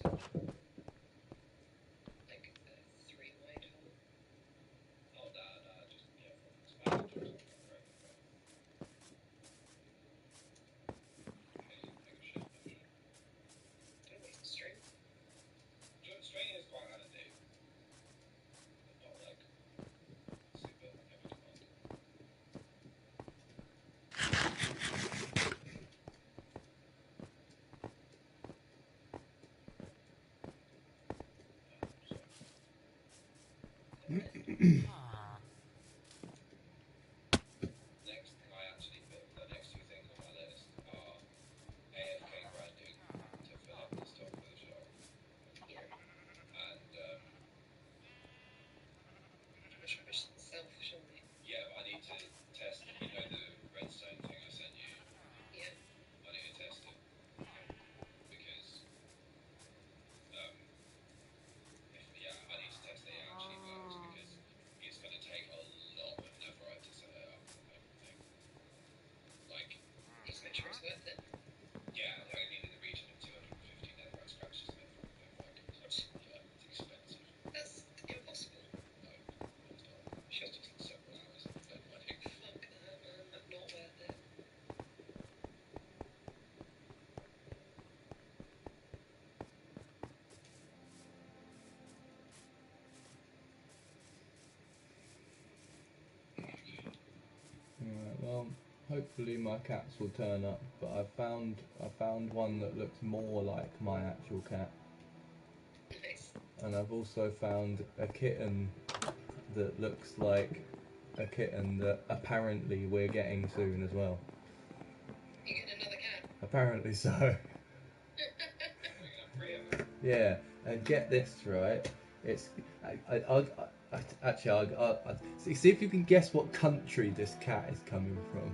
Like a 3 wide hole. Oh, no, just, yeah, from the spider or something, right? Okay, make a shell, no shell. Don't waste the string. String is quite handy, but not like super heavy demanding. Next thing I actually built, the next two things on my list are AFK grinding to fill up the stock for the shop, Yeah. and Which rubbish selfish, aren't they? yeah, I need to test. You know the redstone thing I sent you. Yeah. I need to test it because I need to test that it actually works because it's going to take a lot of netherite to set it up and everything. Like, Need to make sure it's worth it. yeah, I need in the region of 250 netherite scraps just to make the full thing work. So, yeah, it's expensive. That's impossible. No, it's not. It's just several hours of dead mining. Fuck that, man. That's not worth it. Alright, well, hopefully my cats will turn up, but I found one that looks more like my actual cat, Nice. and I've also found a kitten that looks like a kitten that apparently we're getting soon as well. You getting another cat? Apparently so. We're going to have 3 of them. Yeah, and get this right. It's I see if you can guess what country this cat is coming from.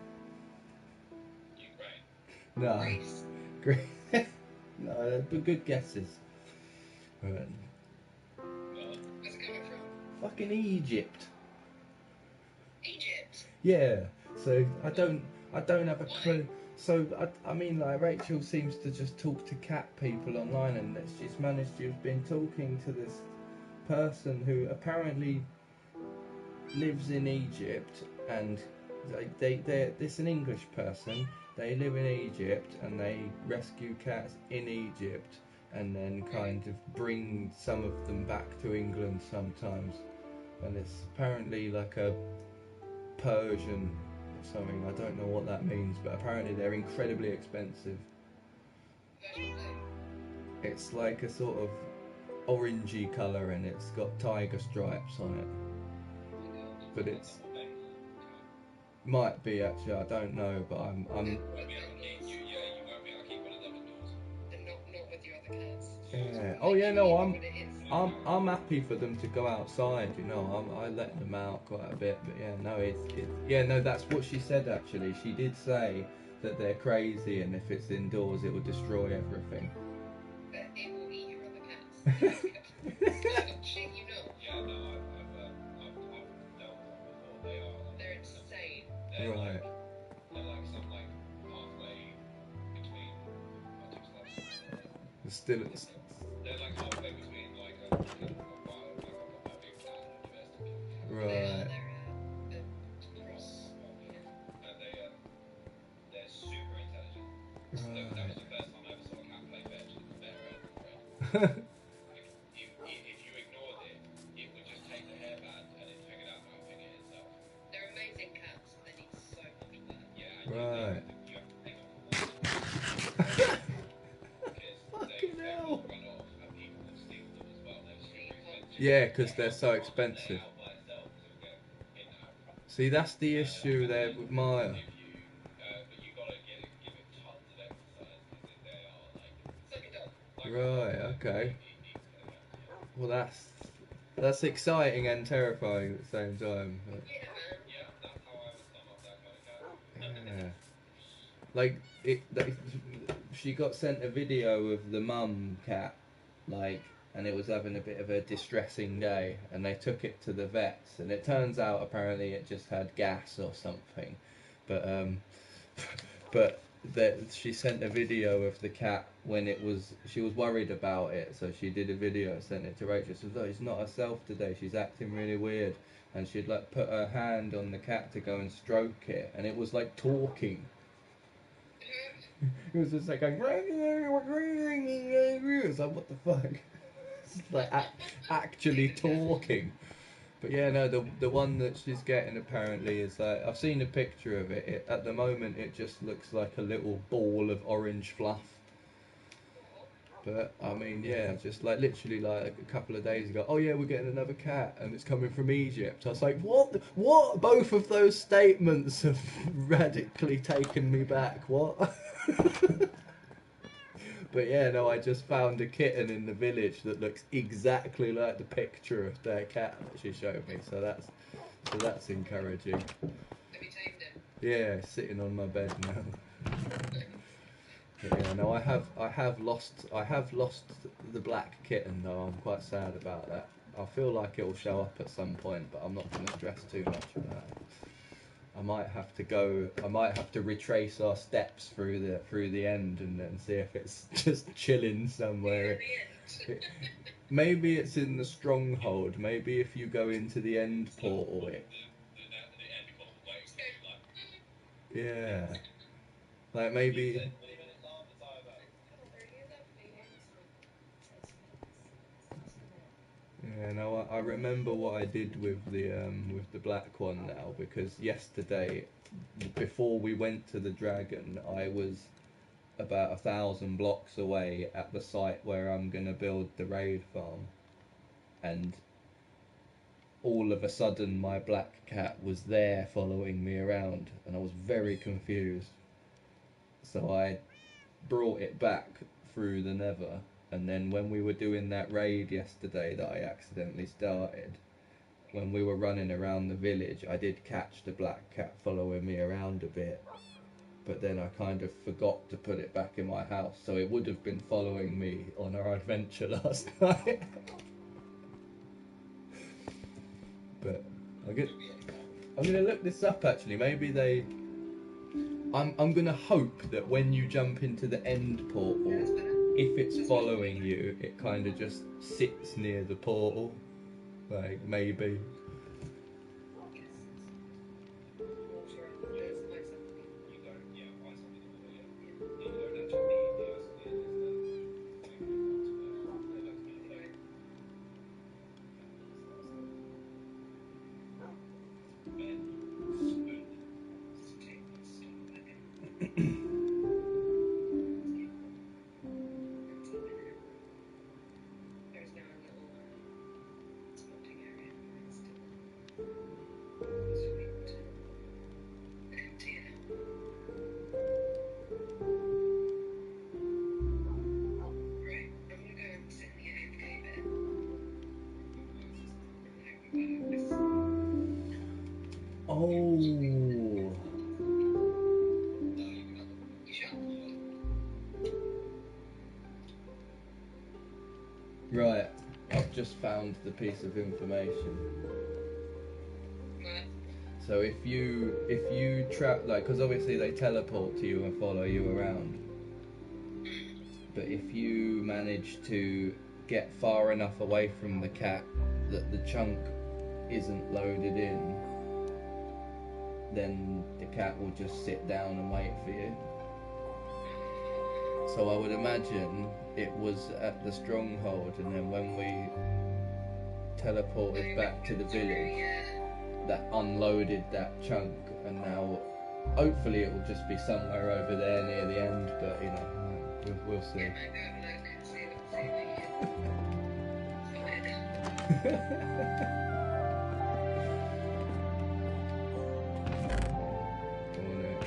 Ukraine. No, Greece. great. No, but good guesses. Right. Well, Where's it coming from? Fucking Egypt. Egypt. Yeah. So I don't have a Why? clue. So I mean, like, Rachel seems to just talk to cat people online, and she's managed to have been talking to this person who apparently lives in Egypt, and it's an English person. They live in Egypt and they rescue cats in Egypt, and then kind of bring some of them back to England sometimes. And it's apparently like a Persian or something. I don't know what that means, but apparently they're incredibly expensive. Persian blue. It's like a sort of orangey colour, and it's got tiger stripes on it. Oh my god. But that's it's not base cat. might be, actually, I don't know, but I'm They're You worth won't be it able to keep, indoors. you won't be able to keep one of them indoors. And not with your other cats. yeah. Make Oh yeah, sure you no, know what it is. I'm happy for them to go outside. You know, I let them out quite a bit, but yeah, no, yeah, no, that's what she said actually. She did say that they're crazy, and if it's indoors, it will destroy everything. But it will eat your other cats. Shit, you know. Yeah, no, I've dealt with them before. They are like, They're insane. they're Right. like some like halfway between two slugs. It's still, They're like halfway between like a wild, like a big cat and a domesticated cat. They are. right. They're a cross. Yeah. And they're super intelligent. That was Right. the first time I ever saw a cat play fetch in the better end of red. Like, if you ignored it, it would just take the hairband and it figured out how to pick it itself. They're amazing cats, but they need so much work. Yeah, and Right. you have to pay them for water. Because Fucking they hell. will run off and people will steal them as well. They're super expensive. Yeah, because You they're can't so just lay expensive. out by itself because it'll get in and out. See, that's the issue And there then with Maya. if you, but you gotta give it tons of exercise because they are like Like a dog. a Right. dog. Okay. It needs filling out. Yeah. Well, that's exciting and terrifying at the same time. But, Yeah, man. Yeah, that's how I would sum up that kind of cat. yeah. Like she got sent a video of the mum cat, like, and it was having a bit of a distressing day, and they took it to the vets, and it turns out apparently it just had gas or something, but but that she sent a video of the cat when she was worried about it, so she did a video and sent it to Rachel. She said, "Oh, she's not herself today. She's acting really weird." And she'd like put her hand on the cat to go and stroke it, and it was like talking. It was just like going. It's like, what the fuck? It's like actually talking. But yeah, no, the one that she's getting apparently is like, I've seen a picture of it. At the moment, it just looks like a little ball of orange fluff. But I mean, yeah, just like literally like a couple of days ago. Oh yeah, we're getting another cat, and it's coming from Egypt. I was like, what? What? Both of those statements have radically taken me back. What? But yeah, no, I just found a kitten in the village that looks exactly like the picture of their cat that she showed me. So that's encouraging. Have you tamed him? Yeah, it's sitting on my bed now. But yeah, no, I have lost the black kitten though. I'm quite sad about that. I feel like it will show up at some point, but I'm not going to stress too much about it. I might have to retrace our steps through the end and then see if it's just chilling somewhere. Maybe it's in the stronghold. Maybe if you go into the end portal, yeah, like maybe. Yeah, no, I remember what I did with the black one now, because yesterday, before we went to the dragon, I was about 1,000 blocks away at the site where I'm gonna build the raid farm, and all of a sudden my black cat was there following me around, and I was very confused. So I brought it back through the Nether, and then when we were doing that raid yesterday that I accidentally started, when we were running around the village, I did catch the black cat following me around a bit, but then I kind of forgot to put it back in my house, so it would have been following me on our adventure last night. But I'm gonna look this up actually. Maybe they. I'm gonna hope that when you jump into the end portal, if it's following you, it kind of just sits near the portal, like maybe. Oh. Right, I've just found the piece of information. So if you trap, like, because obviously they teleport to you and follow you around, but if you manage to get far enough away from the cat that the chunk isn't loaded in, then the cat will just sit down and wait for you. So I would imagine it was at the stronghold, and then when we teleported back to the village, that unloaded that chunk, and now hopefully it will just be somewhere over there near the end, but you know, we'll see. I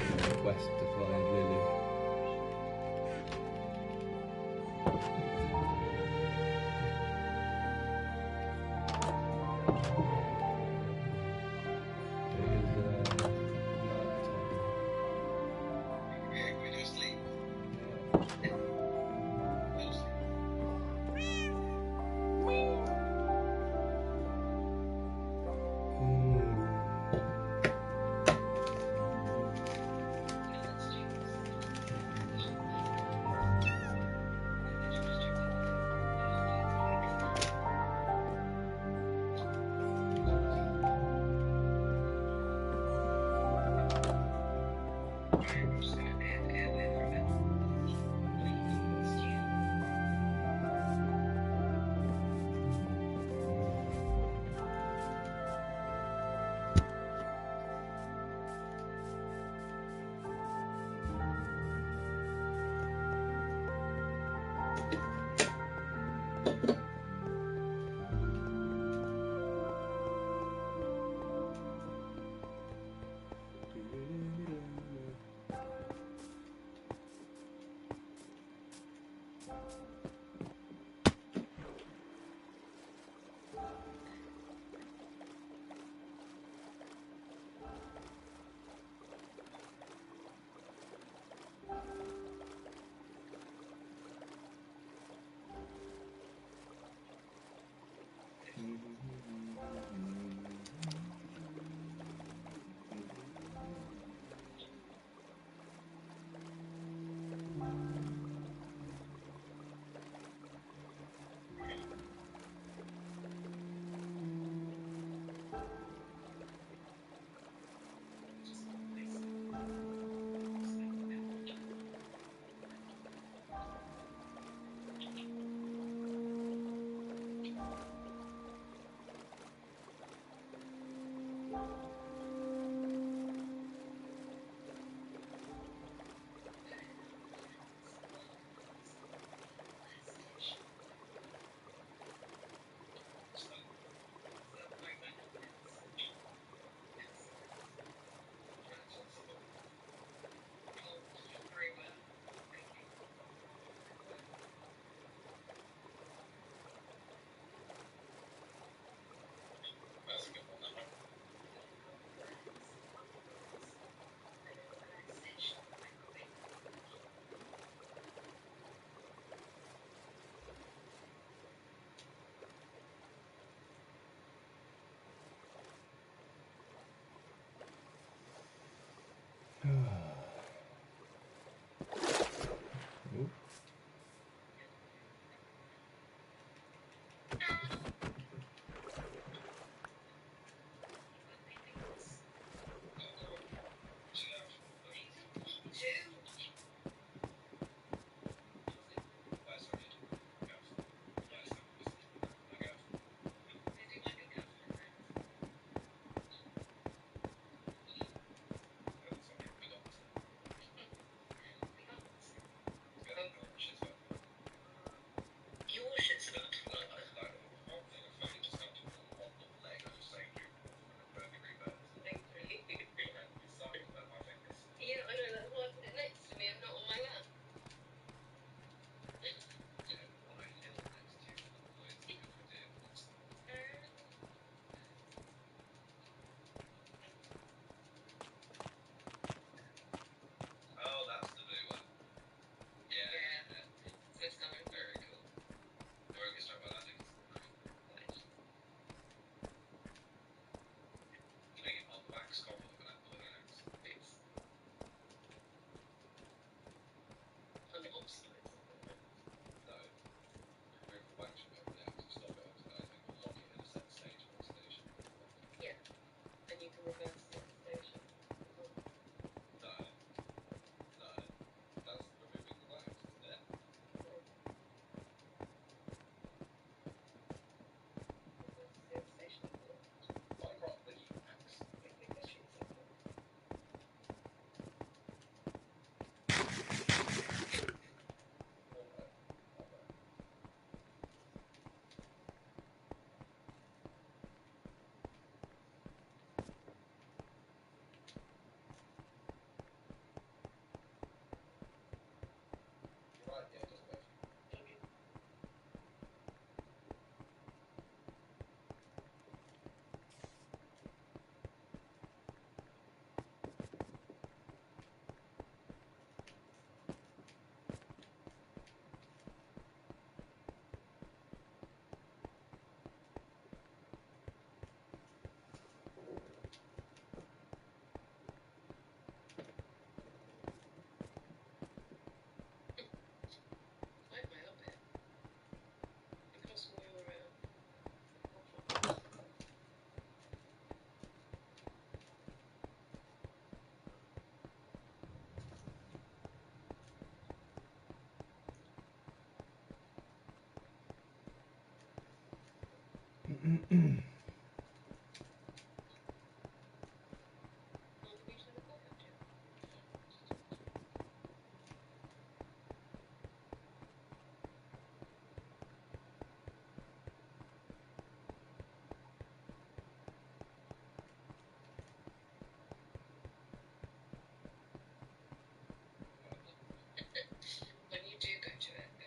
want to quest to find Lily. Beach never caught up to. When you do go to it, go.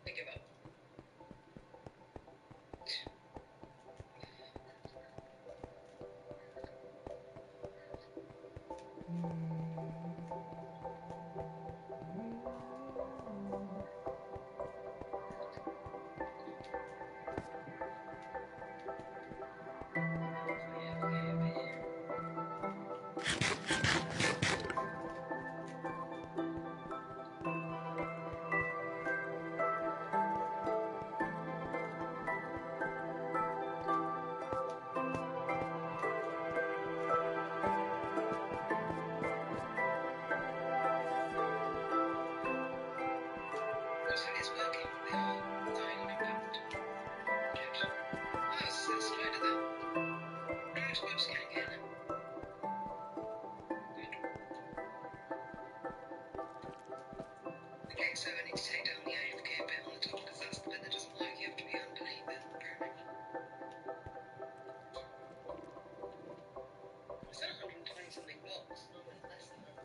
I give up. So it's working. They are dying on impact. Good. Oh, it's a spider there. No, it's web scanning here then. Good. Okay, so I need to take down the AFK bit on the top because that's the bit that doesn't work. You have to be underneath it, apparently. It's at 120 something blocks, normally less than that.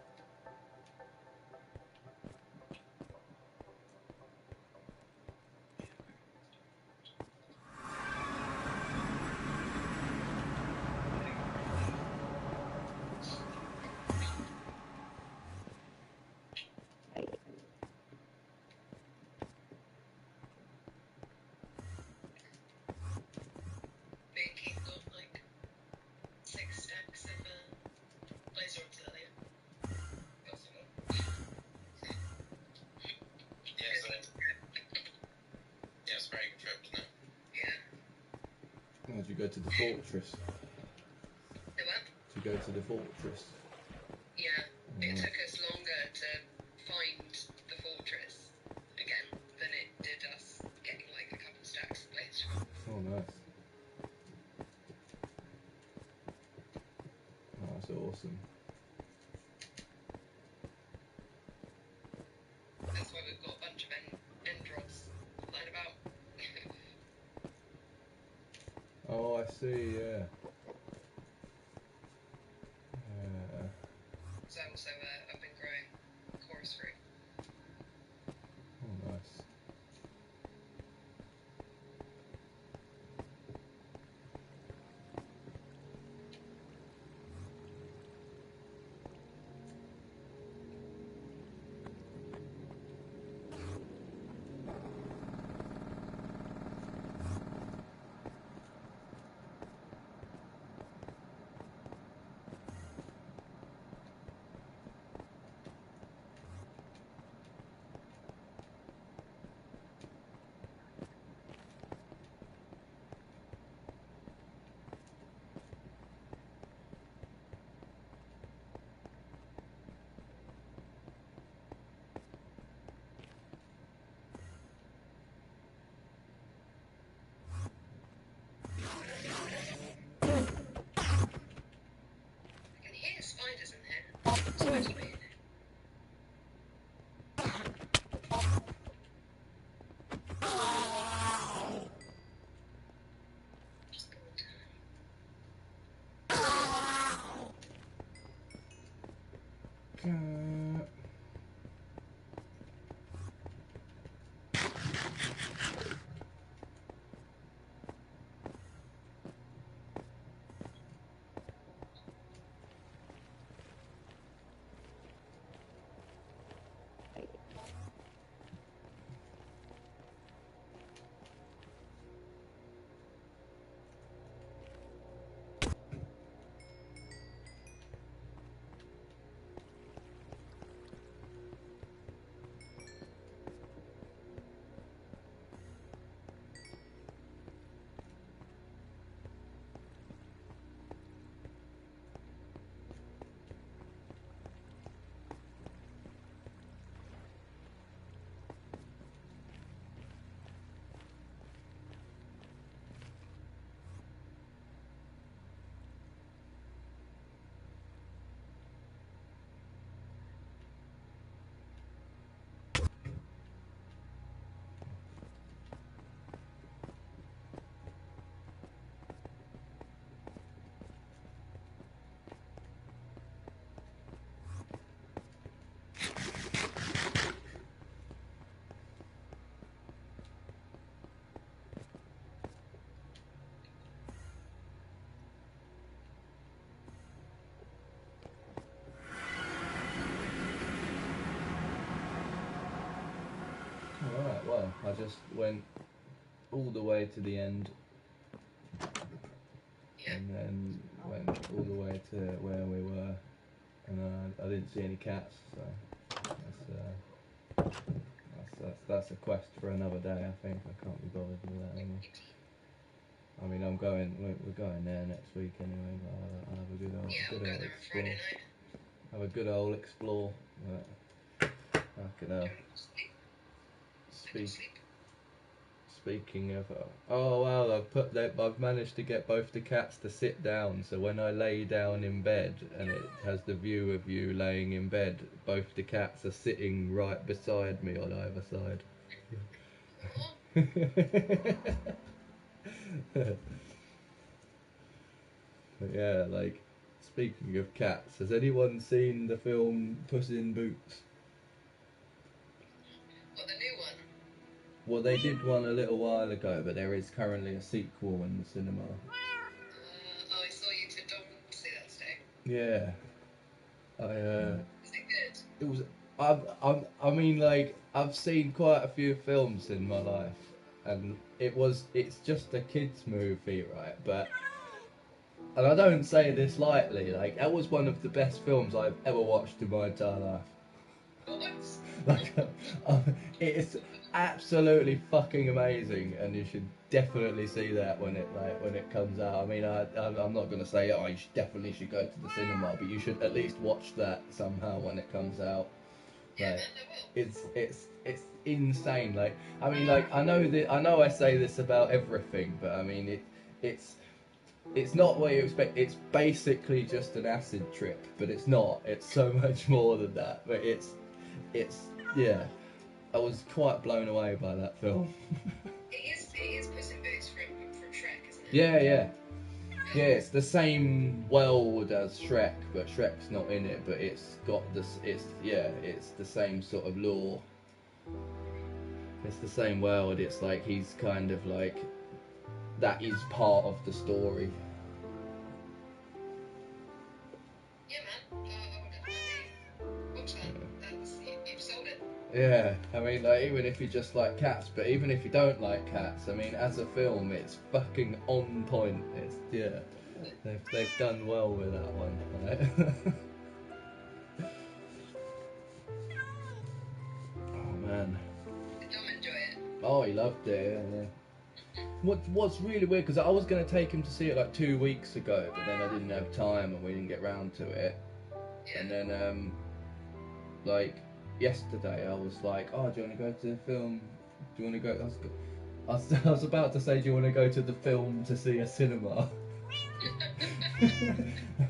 Me and Keith got like 6 stacks of laser orbs earlier. That's a lot. Yeah, so, yeah, it's a very good trip, isn't it? Yeah. How do you go to the fortress? The what? To go to the fortress. Yeah. It took us longer to find the fortress again than it did us getting like a couple stacks of laser. Oh, nice. That's awesome. That's why we've got a bunch of end rods lying about. Oh, I see. Yeah. So also I've been growing chorus fruit. Oh, nice. I can hear spiders in here. Spiders being in here. Just go Alright, well, I just went all the way to the end Yeah. and then went all the way to where we were, and I didn't see any cats, so that's a quest for another day. I think I can't be bothered with that anymore. I mean, we're going there next week anyway, but I'll have a good Yeah, old we'll go there on explore. Friday night. Have a good old explore. But fucking hell. Sleep. Speak. Sleep. Speaking of, oh wow, I've managed to get both the cats to sit down. So when I lay down in bed and it has the view of you laying in bed, both the cats are sitting right beside me on either side. But yeah, like, speaking of cats, has anyone seen the film Puss in Boots? What, the new one? Well, they did one a little while ago, but there is currently a sequel in the cinema. Oh, I saw you two don't see that today. Yeah, Is it good? it was. I mean, like, I've seen quite a few films in my life, and it's just a kids' movie, right? And I don't say this lightly. Like, that was one of the best films I've ever watched in my entire life. Like, it's absolutely fucking amazing, and you should definitely see that when it comes out. I mean, I'm not gonna say you definitely should go to the cinema, but you should at least watch that somehow when it comes out. Yeah, Like, man, I will. it's insane. Like, I mean, like, I know I say this about everything, but I mean it's it's not what you expect. It's basically just an acid trip, but it's not. It's so much more than that. But it's yeah. I was quite blown away by that film. It is Puss in Boots from Shrek, isn't it? Yeah. It's the same world as Shrek, but Shrek's not in it. But it's got this. It's the same sort of lore. It's the same world. It's like he's kind of like that is part of the story. Yeah, man. I would definitely watch that. You've sold it. Yeah, I mean, like, even if you just like cats, but even if you don't like cats, I mean, as a film, it's fucking on point. It's they've done well with that one, right? Oh man. Did Dom enjoy it? Oh, he loved it. Yeah. What's really weird because I was gonna take him to see it like 2 weeks ago, but then I didn't have time and we didn't get round to it. Yeah. And then like yesterday, I was like, "Oh, do you want to go to the film? Do you want to go?" I was about to say, "Do you want to go to the film to see a cinema?" I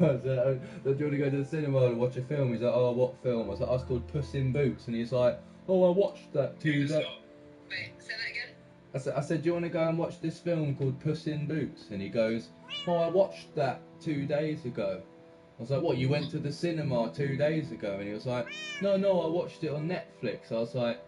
was like, "Do you want to go to the cinema and watch a film?" He's like, "Oh, what film?" I was like, "Oh, it's called Puss in Boots," and he's like, "Oh, I watched that too." Wait, say that again? I said, "Do you want to go and watch this film called Puss in Boots?" And he goes, "Oh, I watched that 2 days ago." I was like, "What, you went to the cinema 2 days ago?" And he was like, No, I watched it on Netflix." I was like,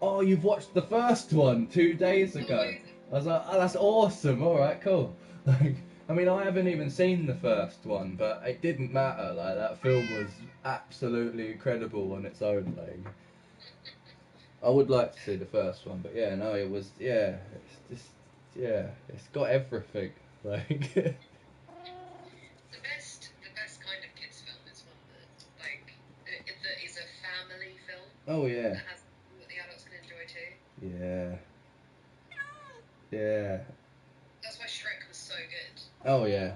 "Oh, you've watched the first one 2 days ago?" I was like, "Oh, that's awesome. All right, cool." Like, I mean, I haven't even seen the first one, but it didn't matter. Like, that film was absolutely incredible on its own. Like, I would like to see the first one, but yeah, no, it was, yeah, it's just, yeah, it's got everything. Like, The best kind of kids film is one that that is a family film oh yeah, that has something that the adults can enjoy too. yeah, yeah, That's why Shrek was so good. oh yeah.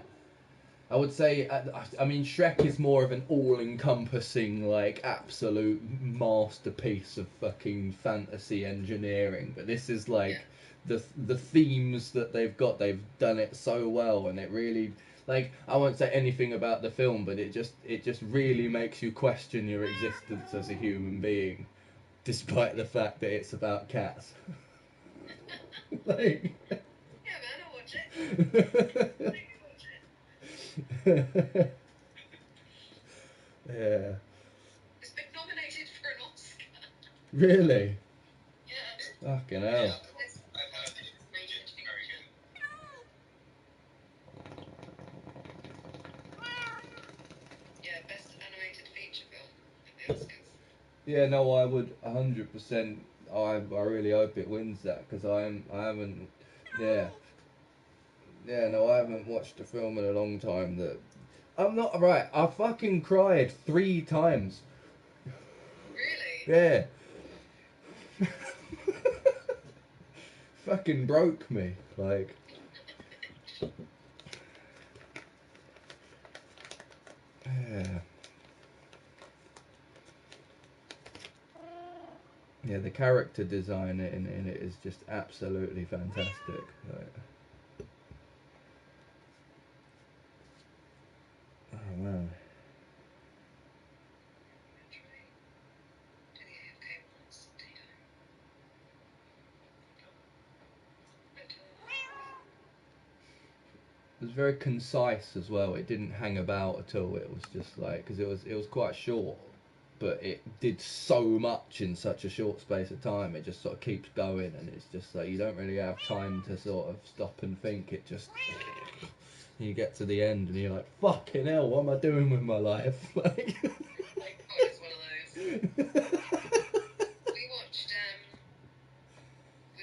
I would say, I mean, Shrek is more of an all-encompassing, like, absolute masterpiece of fucking fantasy engineering. But this is like the themes that they've got. They've done it so well, and it really, like, I won't say anything about the film, but it just really makes you question your existence as a human being, despite the fact that it's about cats. Like. Yeah, man, I'll watch it. I can watch it. Yeah. It's been nominated for an Oscar. Really? Yeah. Fucking Yeah, hell. I've heard it's very good. Yeah, best animated feature film at the Oscars. Yeah, no, I would 100%. I really hope it wins that because I haven't. Yeah, no, I haven't watched a film in a long time that. I'm not right. I fucking cried 3 times. Really? Yeah. Fucking broke me. Like. Yeah. Yeah, the character design in it is just absolutely fantastic. Like, oh man. Do the AFK ones, Tito. It was very concise as well. It didn't hang about at all. It was just like because it was quite short, but it did so much in such a short space of time. It just sort of keeps going, and it's just like you don't really have time to sort of stop and think. It just you get to the end, and you're like, "Fucking hell, what am I doing with my life?" Like, God, it's one of those. We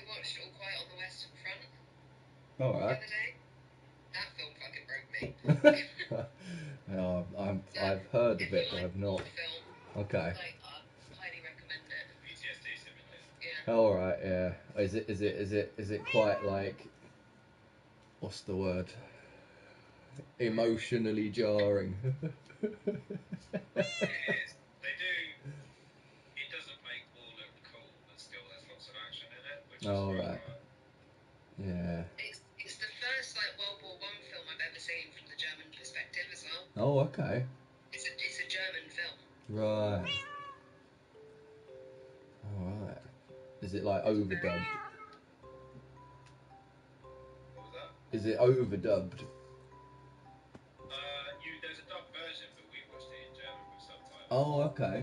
watched All Quiet on the Western Front all the right. other day. That film fucking broke me. No, That I've heard if of you it, but like I've not. war film, Okay. like I highly recommend it. PTSD simulator. Yeah. All right. Yeah. Is it quite like what's the word? Emotionally jarring. It is. They do. It doesn't make war look cool, but still there's lots of action in it, which is All really right. alright. Yeah. It's the first like World War One film I've ever Oh, okay. It's a German film. Right. Alright. Is it like overdubbed? What was that? Is it overdubbed? There's a dub version, but we watched it in German with subtitles. Oh, okay.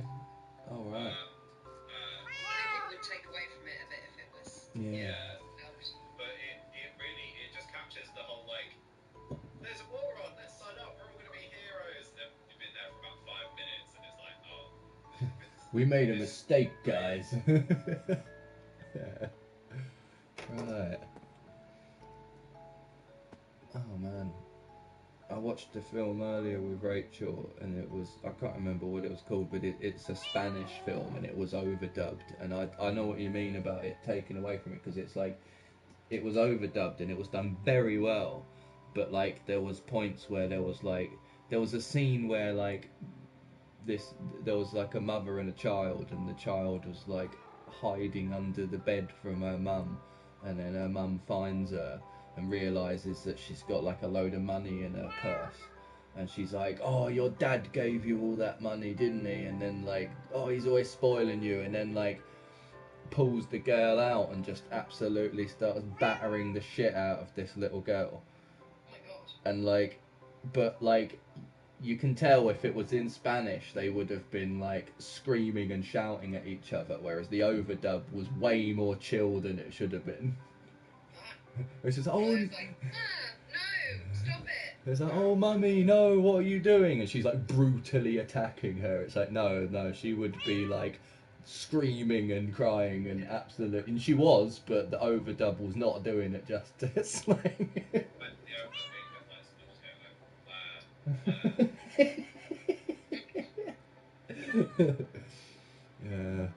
Alright. I think it would take away from it a bit if it was. Yeah. Dubbed. But it really just captures the whole like, there's a war on, let's sign up, we're all gonna be heroes. And then you've been there for about 5 minutes, and it's like, oh, We made a mistake, guys. Yeah. Right. Oh man. I watched the film earlier with Rachel, and it was, I can't remember what it was called, but it's a Spanish film, and it was overdubbed. And I know what you mean about it taken away from it, because it's like, it was overdubbed and it was done very well, but like there was points where there was a scene where like there was like a mother and a child, and the child was like hiding under the bed from her mum, and then her mum finds her and realizes that she's got like a load of money in her purse, and she's like, oh, your dad gave you all that money, didn't he? And then like, oh, he's always spoiling you, and then like pulls the girl out and just absolutely starts battering the shit out of this little girl. Oh my god. And like, but like, you can tell if it was in Spanish, they would have been like screaming and shouting at each other, whereas the overdub was way more chill than it should have been. It's just, oh, It's like, no, stop it. it's like, oh, mummy, no, what are you doing? And she's like brutally attacking her. It's like, no, she would be like screaming and crying and absolutely, and she was, but the overdub was not doing it justice. Like, but the overdubbing was like, yeah.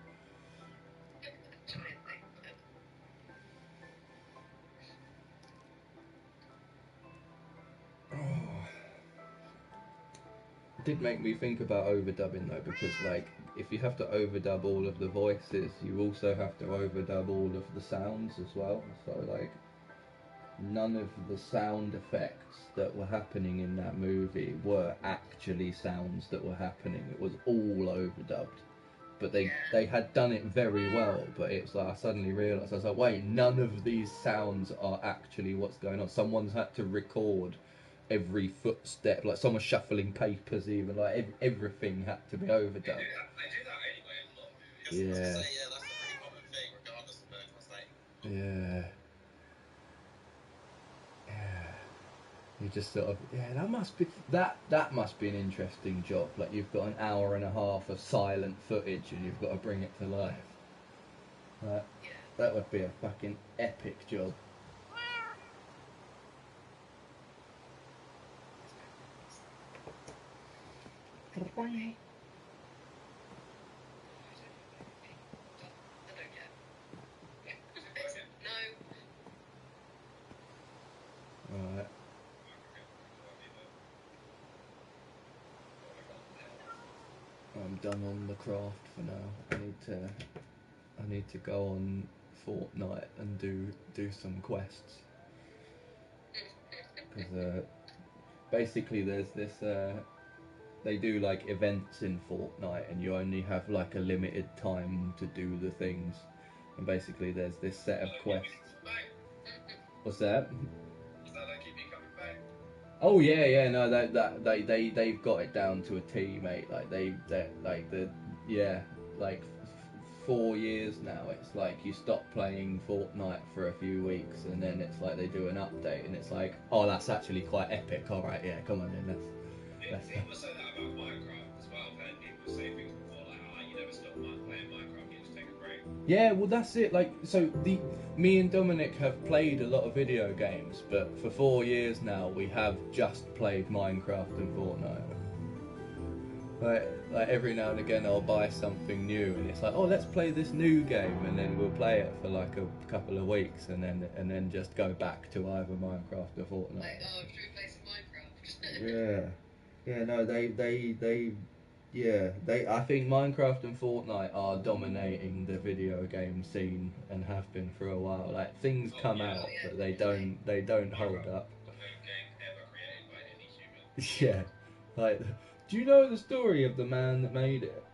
It did make me think about overdubbing though, because like if you have to overdub all of the voices, you also have to overdub all of the sounds as well. So like none of the sound effects that were happening in that movie were actually sounds that were happening. It was all overdubbed. But they had done it very well, but it's like I suddenly realised, I was like, wait, none of these sounds are actually what's going on. Someone's had to record every footstep, like someone shuffling papers, even like everything had to be overdubbed. they do that anyway in a lot of movies. Yeah. I was gonna say, yeah, that's a pretty common thing, regardless of the translation. Yeah. Yeah. You just sort of, yeah, that must be an interesting job. Like you've got an hour and a half of silent footage and you've got to bring it to life. That would be a fucking epic job. Right. I'm done on the craft for now. I need to go on Fortnite and do some quests. Because basically there's this they do like events in Fortnite, and you only have like a limited time to do the things. And basically there's this set of quests. What's that? Is that like keep you coming back? Oh yeah, no, they've got it down to a T, mate. Like like 4 years now. It's like you stop playing Fortnite for a few weeks, and then it's like they do an update, and it's like, oh, that's actually quite epic. All right, yeah, come on then, People say that about Minecraft as well. I've heard people say things before like, you never stop playing Minecraft, you just take a break. Yeah, well, that's it. Like, so me and Dominic have played a lot of video games, but for 4 years now, we have just played Minecraft and Fortnite. Like every now and again, I'll buy something new, and it's like, oh, let's play this new game, and then we'll play it for like a couple of weeks, and then just go back to either Minecraft or Fortnite. Like, oh, should we play some Minecraft? Yeah, no, I think Minecraft and Fortnite are dominating the video game scene and have been for a while. Like things come out, but they don't hold up. The best game ever created by any human. Yeah, Like, do you know the story of the man that made it?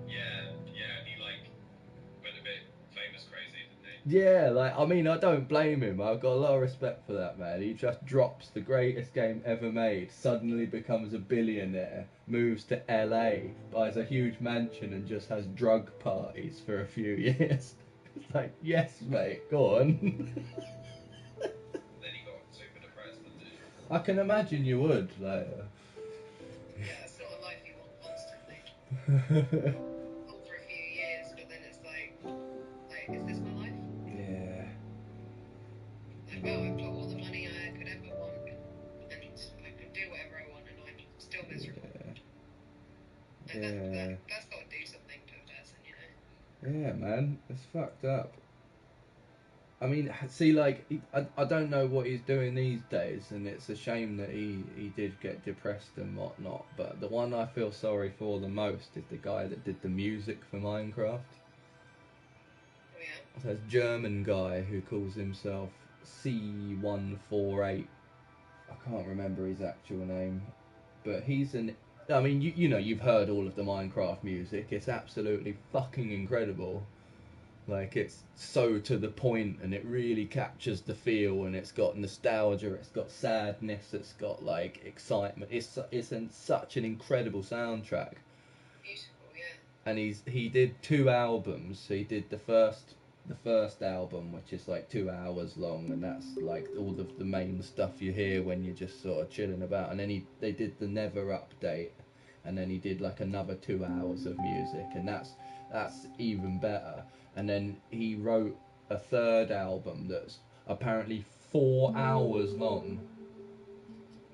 Yeah, and he like went a bit famous crazy, didn't he? Yeah, like, I mean, I don't blame him. I've got a lot of respect for that man. He just drops the greatest game ever made, suddenly becomes a billionaire, moves to LA, buys a huge mansion, and just has drug parties for a few years. It's like, yes, mate, go on. Then he got super depressed, didn't he? I can imagine you would, like. Yeah, it's not a life you want constantly. All for a few years, but then it's like, is this my life? Yeah. Like, well, I've got all the money I could ever want, and I can do whatever I want, and I'm still miserable. And Yeah. that's got to do something to a person, you know? Yeah, man, it's fucked up. I mean, see, like, I don't know what he's doing these days, and it's a shame that he did get depressed and whatnot, but the one I feel sorry for the most is the guy that did the music for Minecraft. Oh, yeah. So it's a German guy who calls himself C148. I can't remember his actual name, but he's an... I mean, you know, you've heard all of the Minecraft music. It's absolutely fucking incredible. Like, it's so to the point, and it really captures the feel, and it's got nostalgia, it's got sadness, it's got, like, excitement. It's such an incredible soundtrack. Beautiful, yeah. And he did 2 albums. So he did the first album, which is like 2 hours long, and that's like all of the main stuff you hear when you're just sort of chilling about. And then they did the Never update, and then he did like another 2 hours of music, and that's even better. And then he wrote a third album that's apparently 4 hours long.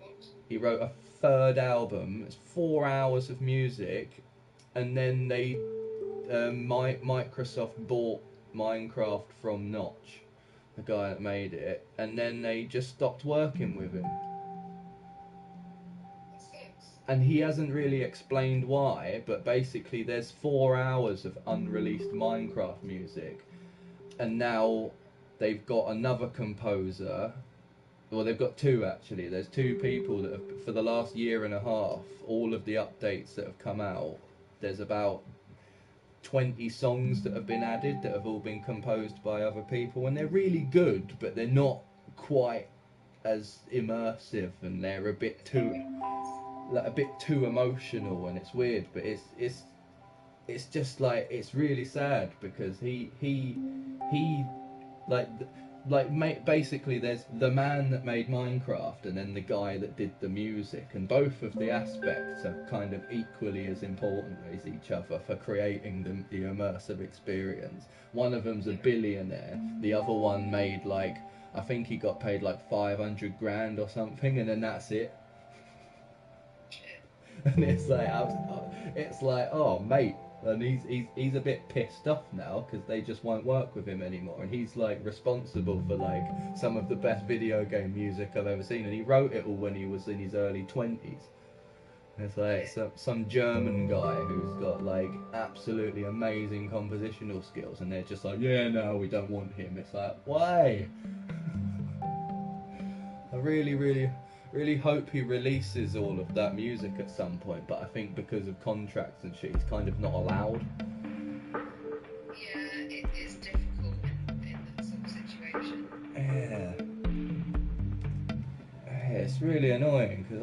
What? He wrote a third album. It's 4 hours of music, and then Microsoft bought Minecraft from Notch, the guy that made it, and then they just stopped working with him. That sucks. And he hasn't really explained why, but basically there's 4 hours of unreleased Minecraft music, and now they've got another composer. Well, they've got two actually. There's two people that have, for the last year and a half, all of the updates that have come out, there's about 20 songs that have been added that have all been composed by other people, and they're really good, but they're not quite as immersive, and they're a bit too emotional, and it's weird, but it's just like, it's really sad because he like basically there's the man that made Minecraft and then the guy that did the music, and both of the aspects are kind of equally as important as each other for creating the immersive experience. One of them's a billionaire, the other one made like, I think he got paid like 500 grand or something, and then that's it. And it's like, oh mate, and he's a bit pissed off now because they just won't work with him anymore, and he's like responsible for like some of the best video game music I've ever seen, and he wrote it all when he was in his early 20s. And it's like some German guy who's got like absolutely amazing compositional skills, and they're just like, yeah, no, we don't want him. It's like, why? I really hope he releases all of that music at some point, but I think because of contracts and shit, he's kind of not allowed. Yeah, it is difficult in that sort of situation. Yeah. It's really annoying because